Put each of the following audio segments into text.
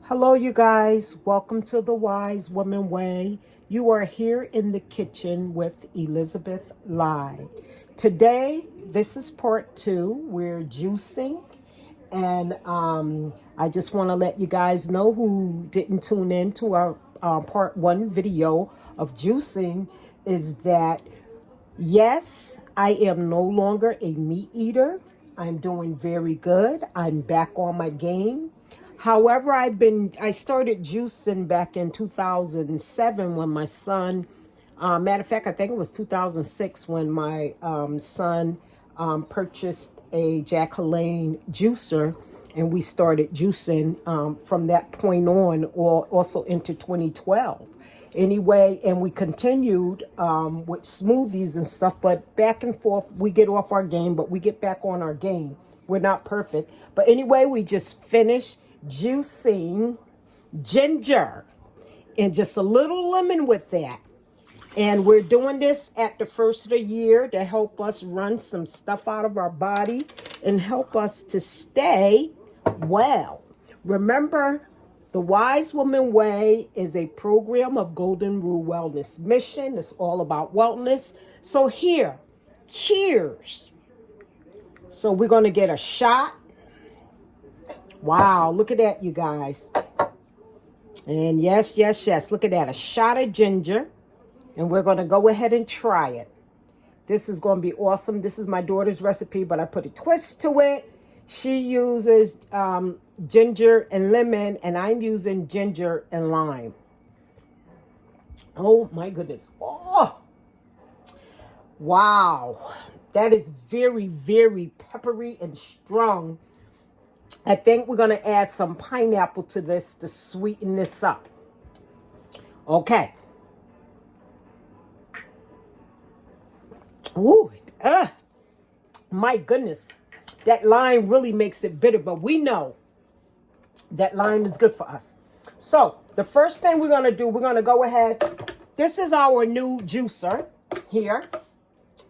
Hello, you guys. Welcome to the Wise Woman Way. You are here in the kitchen with Elizabeth Lai. Today, this is part two. We're juicing. And I just want to let you guys know who didn't tune in to our part one video of juicing is that yes, I am no longer a meat eater. I'm doing very good. I'm back on my game. However, I started juicing back in 2007 when my son, matter of fact, I think it was 2006 when my son purchased a Jack Halane juicer, and we started juicing from that point on, or also into 2012. Anyway, and we continued with smoothies and stuff, but back and forth, we get off our game, but we get back on our game. We're not perfect. But anyway, we just finished juicing ginger and just a little lemon with that. And we're doing this at the first of the year to help us run some stuff out of our body and help us to stay well. Remember, the Wise Woman Way is a program of Golden Rule Wellness Mission. It's all about wellness. So here, cheers. So we're going to get a shot. Wow, look at that, you guys. And yes, look at that, a shot of ginger. And we're going to go ahead and try it. This is going to be awesome. This is my daughter's recipe, but I put a twist to it. She uses ginger and lemon, and I'm using ginger and lime. Oh, my goodness. Oh, wow. That is very, very peppery and strong. I think we're going to add some pineapple to this to sweeten this up. Okay. Ooh, my goodness. That lime really makes it bitter, but we know that lime is good for us. So the first thing we're going to do, we're going to go ahead. This is our new juicer here.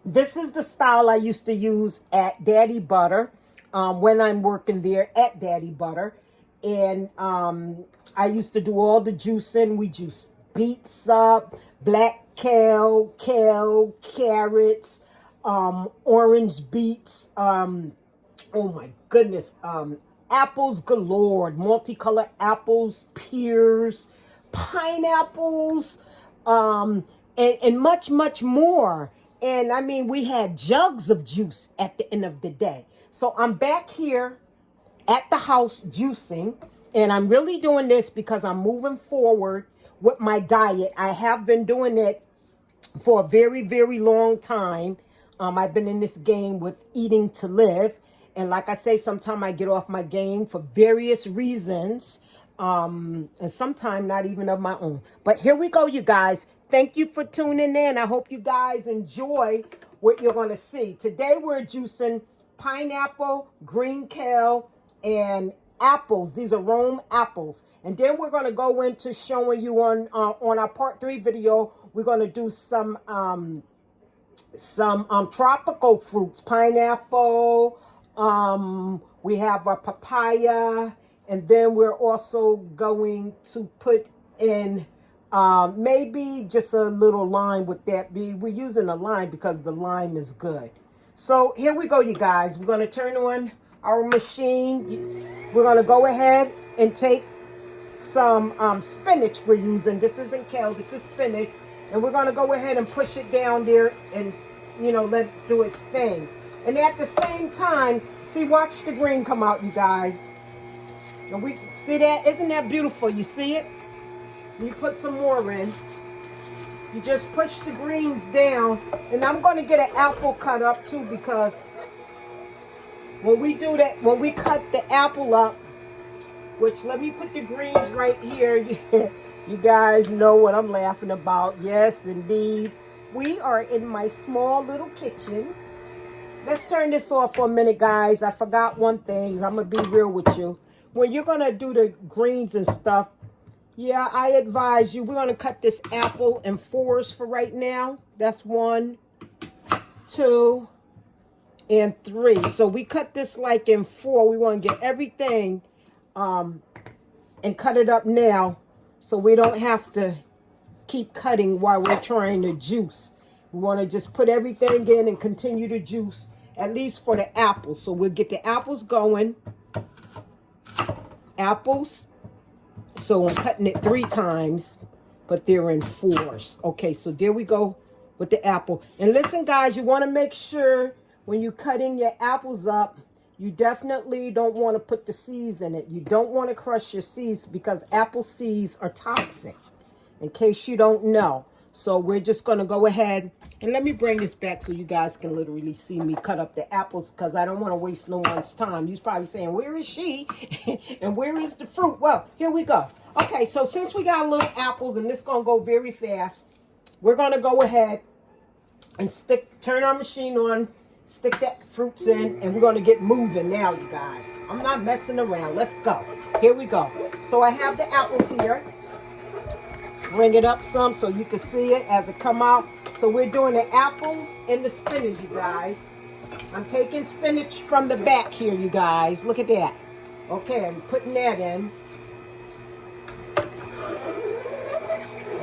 This is the style I used to use at Daddy Butter. When I'm working there at Daddy Butter. And I used to do all the juicing. We juiced beets up, black kale, carrots, orange beets, oh my goodness, apples galore, multicolored apples, pears, pineapples, and much, much more. And I mean, we had jugs of juice at the end of the day. So I'm back here at the house juicing, and I'm really doing this because I'm moving forward with my diet. I have been doing it for a very, very long time. I've been in this game with eating to live. And like I say, sometimes I get off my game for various reasons, and sometimes not even of my own. But here we go, you guys. Thank you for tuning in. I hope you guys enjoy what you're going to see. Today we're juicing pineapple, green kale, and apples. These are Rome apples. And then we're going to go into showing you on our part 3 video. We're going to do some tropical fruits, pineapple. We have a papaya, and then we're also going to put in maybe just a little lime with that. We're using a lime because the lime is good. So here we go, you guys. We're going to turn on our machine. We're going to go ahead and take some spinach we're using. This isn't kale, this is spinach. And we're going to go ahead and push it down there and, let it do its thing. And at the same time, see, watch the green come out, you guys. And we see that? Isn't that beautiful? You see it? You put some more in. You just push the greens down. And I'm going to get an apple cut up too, because when we do that, when we cut the apple up, which let me put the greens right here. You guys know what I'm laughing about. Yes, indeed. We are in my small little kitchen. Let's turn this off for a minute, guys. I forgot one thing. I'm going to be real with you. When you're going to do the greens and stuff, yeah, I advise you. We're going to cut this apple in 4s for right now. That's 1, 2, and 3. So we cut this like in 4. We want to get everything and cut it up now so we don't have to keep cutting while we're trying to juice. We want to just put everything in and continue to juice, at least for the apples. So we'll get the apples going. Apples. So I'm cutting it 3 times, but they're in 4s. Okay, so there we go with the apple. And listen, guys, you want to make sure when you're cutting your apples up, you definitely don't want to put the seeds in it. You don't want to crush your seeds because apple seeds are toxic, in case you don't know. So we're just going to go ahead and let me bring this back so you guys can literally see me cut up the apples, because I don't want to waste no one's time. You're probably saying, where is she? And where is the fruit? Well, here we go. Okay, so since we got little apples and this is going to go very fast, we're going to go ahead and turn our machine on, stick that fruits in, and we're going to get moving now, you guys. I'm not messing around. Let's go. Here we go. So I have the apples here. Bring it up some so you can see it as it come out. So we're doing the apples and the spinach, you guys. I'm taking spinach from the back here, you guys. Look at that. Okay, I'm putting that in.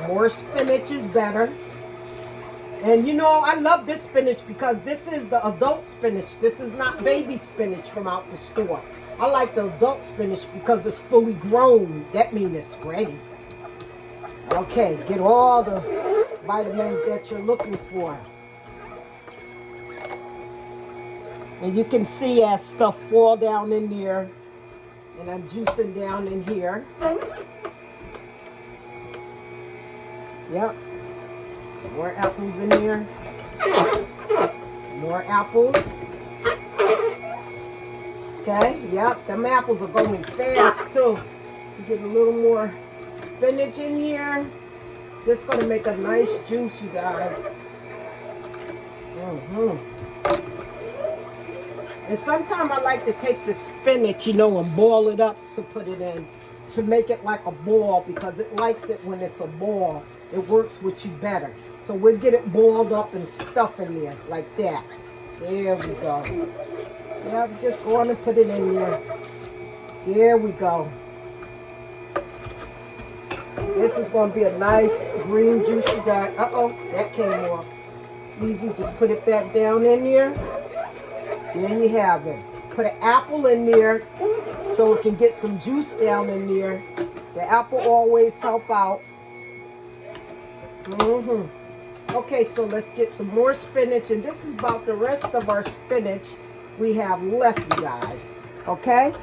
More spinach is better. And you know, I love this spinach because this is the adult spinach. This is not baby spinach from out the store. I like the adult spinach because it's fully grown. That means it's ready. Okay, get all the vitamins that you're looking for. And you can see as stuff fall down in there. And I'm juicing down in here. Yep. More apples in there. More apples. Okay, yep. Them apples are going fast too. You get a little more spinach in here. This is going to make a nice juice, you guys. And sometimes I like to take the spinach, you know, and boil it up to put it in, to make it like a ball, because it likes it when it's a ball. It works with you better. So we'll get it boiled up and stuff in there like that. There we go. Yeah, just go on and put it in there. There we go. This is going to be a nice green juice, you guys. Uh-oh, that came off. Easy, just put it back down in there. There you have it. Put an apple in there so it can get some juice down in there. The apple always help out. Okay, so let's get some more spinach. And this is about the rest of our spinach we have left, you guys. Okay?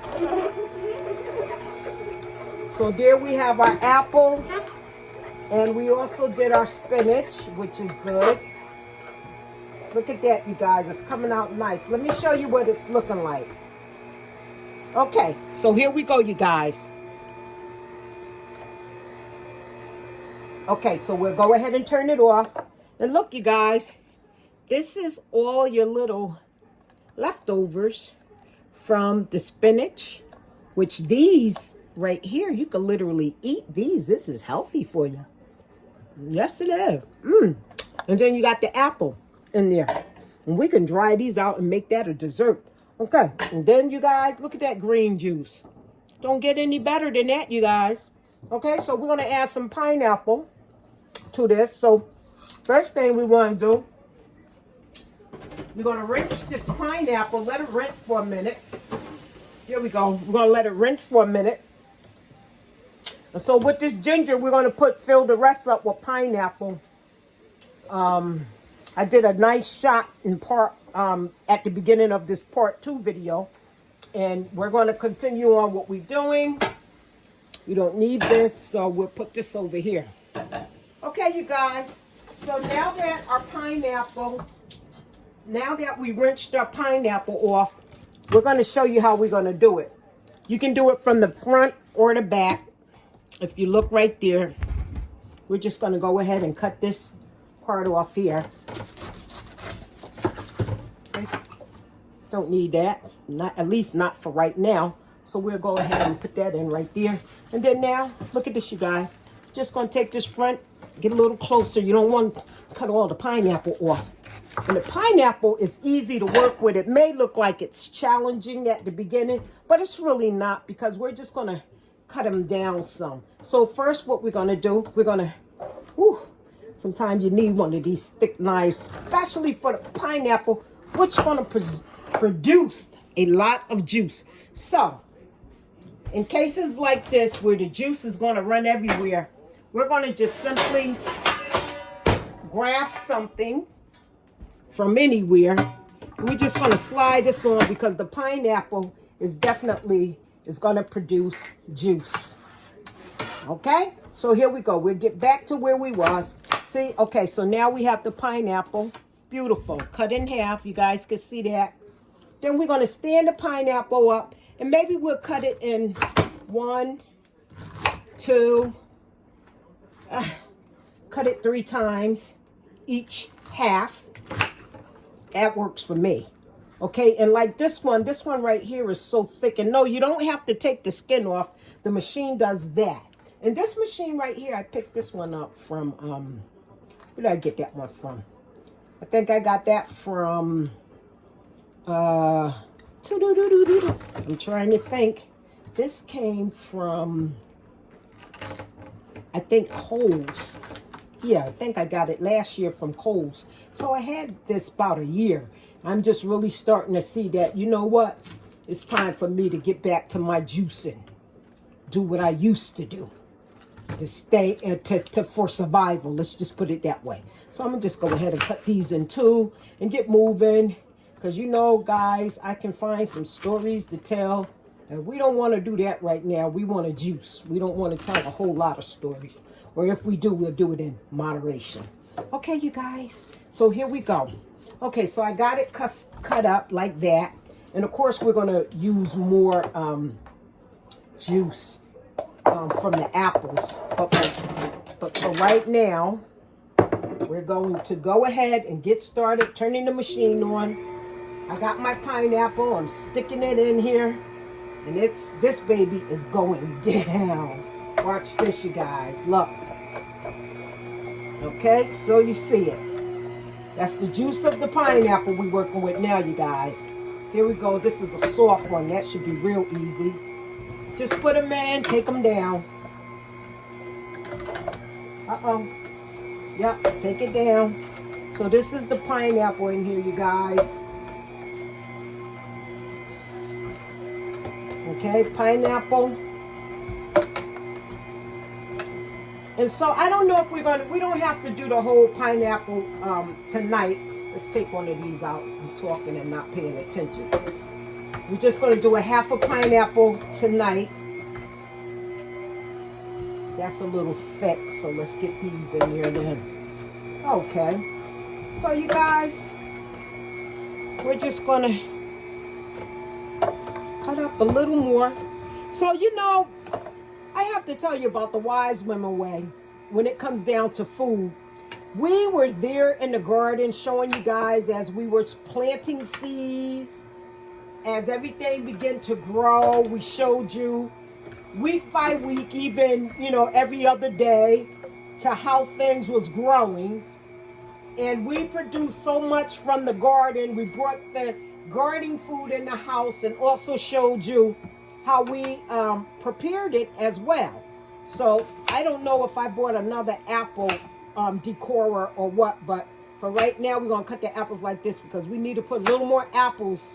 So there we have our apple. And we also did our spinach, which is good. Look at that, you guys. It's coming out nice. Let me show you what it's looking like. Okay, so here we go, you guys. Okay, so we'll go ahead and turn it off. And look, you guys, this is all your little leftovers from the spinach, which these right here, you can literally eat these. This is healthy for you. Yes, it is. And then you got the apple in there. And we can dry these out and make that a dessert. Okay, and then you guys, look at that green juice. Don't get any better than that, you guys. Okay, so we're going to add some pineapple to this. So first thing we want to do, we're going to rinse this pineapple, let it rinse for a minute. Here we go. We're going to let it rinse for a minute. And so with this ginger, we're going to fill the rest up with pineapple. I did a nice shot in part at the beginning of this part 2 video. And we're going to continue on what we're doing. We don't need this, so we'll put this over here. Okay, you guys. So now that our pineapple, now that we rinsed our pineapple off, we're going to show you how we're going to do it. You can do it from the front or the back. If you look right there, we're just going to go ahead and cut this part off here. Don't need that, not at least not for right now. So we'll go ahead and put that in right there. And then now, look at this, you guys. Just going to take this front, get a little closer. You don't want to cut all the pineapple off. And the pineapple is easy to work with. It may look like it's challenging at the beginning, but it's really not, because we're just going to cut them down some. So first what we're going to do, we're going to, sometimes you need one of these thick knives, especially for the pineapple, which is going to produce a lot of juice. So in cases like this where the juice is going to run everywhere, we're going to just simply grab something from anywhere. We're just going to slide this on because the pineapple is definitely going to produce juice. Okay, so here we go. We'll get back to where we was. See, okay, so now we have the pineapple. Beautiful. Cut in half. You guys can see that. Then we're going to stand the pineapple up, and maybe we'll cut it in 1, 2, cut it 3 times, each half. That works for me. Okay, and like this one right here is so thick. And no, you don't have to take the skin off. The machine does that. And this machine right here, I picked this one up from, where did I get that one from? I think I got that from, I'm trying to think. This came from, I think, Kohl's. Yeah, I think I got it last year from Kohl's. So I had this about a year. I'm just really starting to see that, you know what? It's time for me to get back to my juicing. Do what I used to do. To stay, for survival. Let's just put it that way. So I'm going to just go ahead and cut these in 2 and get moving. Because you know, guys, I can find some stories to tell. And we don't want to do that right now. We want to juice. We don't want to tell a whole lot of stories. Or if we do, we'll do it in moderation. Okay, you guys. So here we go. Okay, so I got it cut up like that. And of course, we're going to use more juice from the apples. But for right now, we're going to go ahead and get started turning the machine on. I got my pineapple. I'm sticking it in here. And this baby is going down. Watch this, you guys. Look. Okay, so you see it. That's the juice of the pineapple we're working with now, you guys. Here we go. This is a soft one. That should be real easy. Just put them in, take them down. Uh-oh. Yep, take it down. So this is the pineapple in here, you guys. Okay, pineapple. And so I don't know if we don't have to do the whole pineapple tonight. Let's take one of these out. I'm talking and not paying attention. We're just going to do a half a pineapple tonight. That's a little thick, so let's get these in here then. Okay. So you guys, we're just going to cut up a little more. So, you know, I have to tell you about the wise women way when it comes down to food. We were there in the garden showing you guys as we were planting seeds, as everything began to grow. We showed you week by week, even, you know, every other day, to how things was growing. And we produced so much from the garden. We brought the gardening food in the house and also showed you how we prepared it as well. So I don't know if I bought another apple decorer or what, but for right now we're gonna cut the apples like this because we need to put a little more apples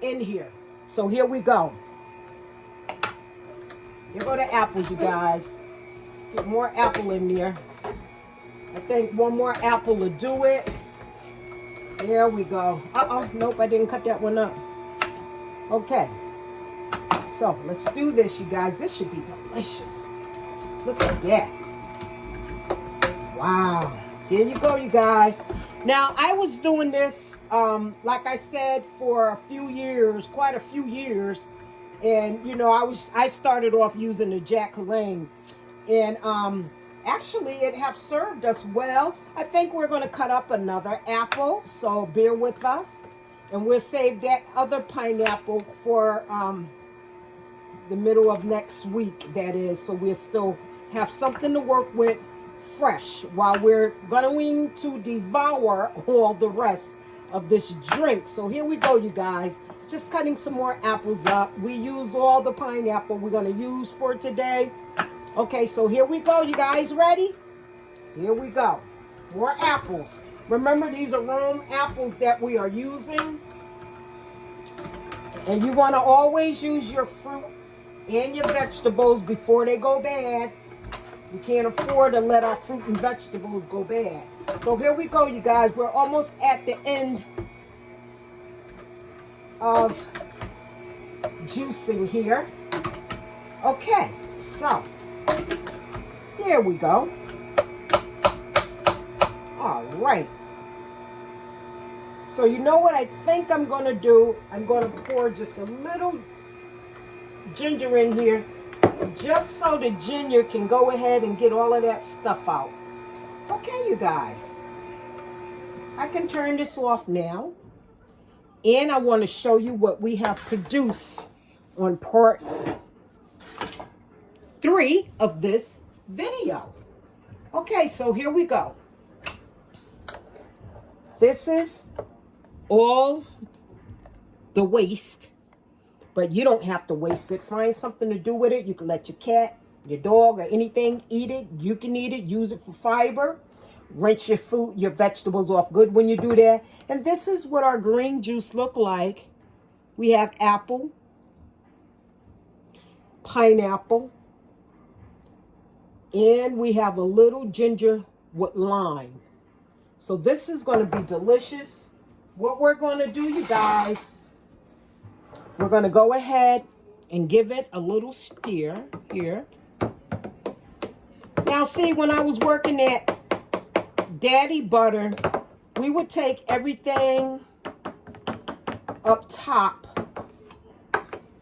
in here. So here we go. Here go the apples, you guys. Get more apple in there. I think one more apple will do it. There we go. Uh-oh, nope, I didn't cut that one up. Okay. So let's do this, you guys. This should be delicious. Look at that. Wow. There you go, you guys. Now, I was doing this, like I said, for a few years, quite a few years. And, you know, I started off using the Jack Lang. And actually, it have served us well. I think we're going to cut up another apple. So bear with us. And we'll save that other pineapple for the middle of next week, that is. So we'll still have something to work with fresh while we're going to devour all the rest of this drink. So here we go, you guys. Just cutting some more apples up. We use all the pineapple we're going to use for today. Okay, so here we go. You guys ready? Here we go. More apples. Remember, these are Rome apples that we are using. And you want to always use your fruit and your vegetables before they go bad. We can't afford to let our fruit and vegetables go bad. So here we go, you guys. We're almost at the end of juicing here. Okay, so there we go. All right. So you know what I think I'm going to do? I'm going to pour just a little ginger in here, just so the ginger can go ahead and get all of that stuff out. Okay, you guys. I can turn this off now. And I want to show you what we have produced on part 3 of this video. Okay, so here we go. This is all the waste, but you don't have to waste it. Find something to do with it. You can let your cat, your dog, or anything eat it. You can eat it. Use it for fiber. Rinse your food, your vegetables off good when you do that. And this is what our green juice look like. We have apple, pineapple, and we have a little ginger with lime. So this is going to be delicious. What we're going to do, you guys, we're going to go ahead and give it a little stir here. Now, see, when I was working at Daddy Butter, we would take everything up top.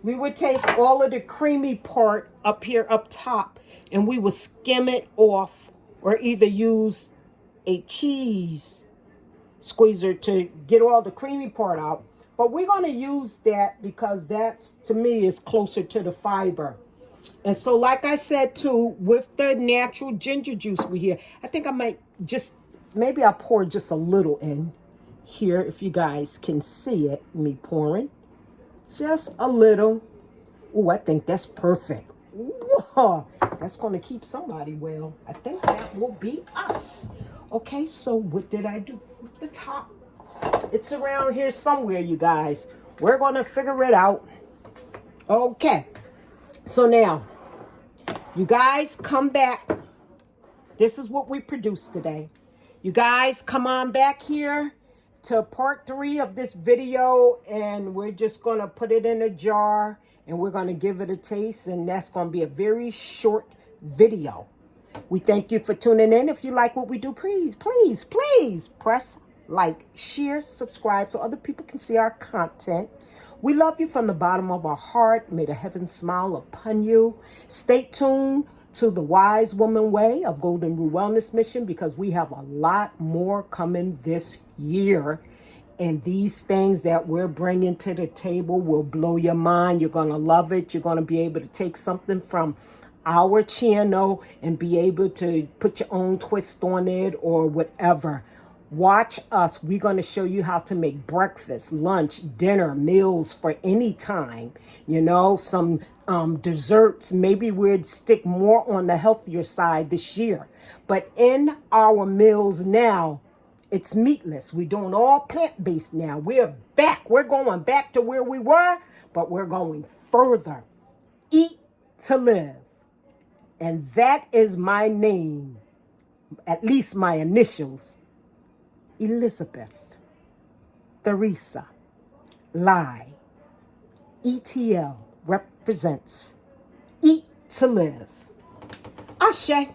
We would take all of the creamy part up here up top, and we would skim it off, or either use a cheese squeezer to get all the creamy part out. But we're going to use that because that, to me, is closer to the fiber. And so, like I said, too, with the natural ginger juice we here, I think I might just, maybe I'll pour just a little in here, if you guys can see it, me pouring. Just a little. Oh, I think that's perfect. Whoa, that's going to keep somebody well. I think that will be us. Okay, so what did I do with the top? It's around here somewhere, you guys. We're going to figure it out. Okay, so now, you guys come back. This is what we produced today. You guys come on back here to part 3 of this video, and we're just going to put it in a jar, and we're going to give it a taste, and that's going to be a very short video. We thank you for tuning in. If you like what we do, please press like, share, subscribe so other people can see our content. We love you from the bottom of our heart. May the heavens smile upon you. Stay tuned to the Wise Woman Way of Golden Rule Wellness Mission, because we have a lot more coming this year. And these things that we're bringing to the table will blow your mind. You're going to love it. You're going to be able to take something from our channel and be able to put your own twist on it or whatever. Watch us. We're going to show you how to make breakfast, lunch, dinner, meals for any time. You know, some desserts. Maybe we'd stick more on the healthier side this year. But in our meals now, it's meatless. We're doing all plant-based now. We're back. We're going back to where we were, but we're going further. Eat to live. And that is my name, at least my initials. Elizabeth, Theresa, Lai, ETL represents Eat to Live. Ashe.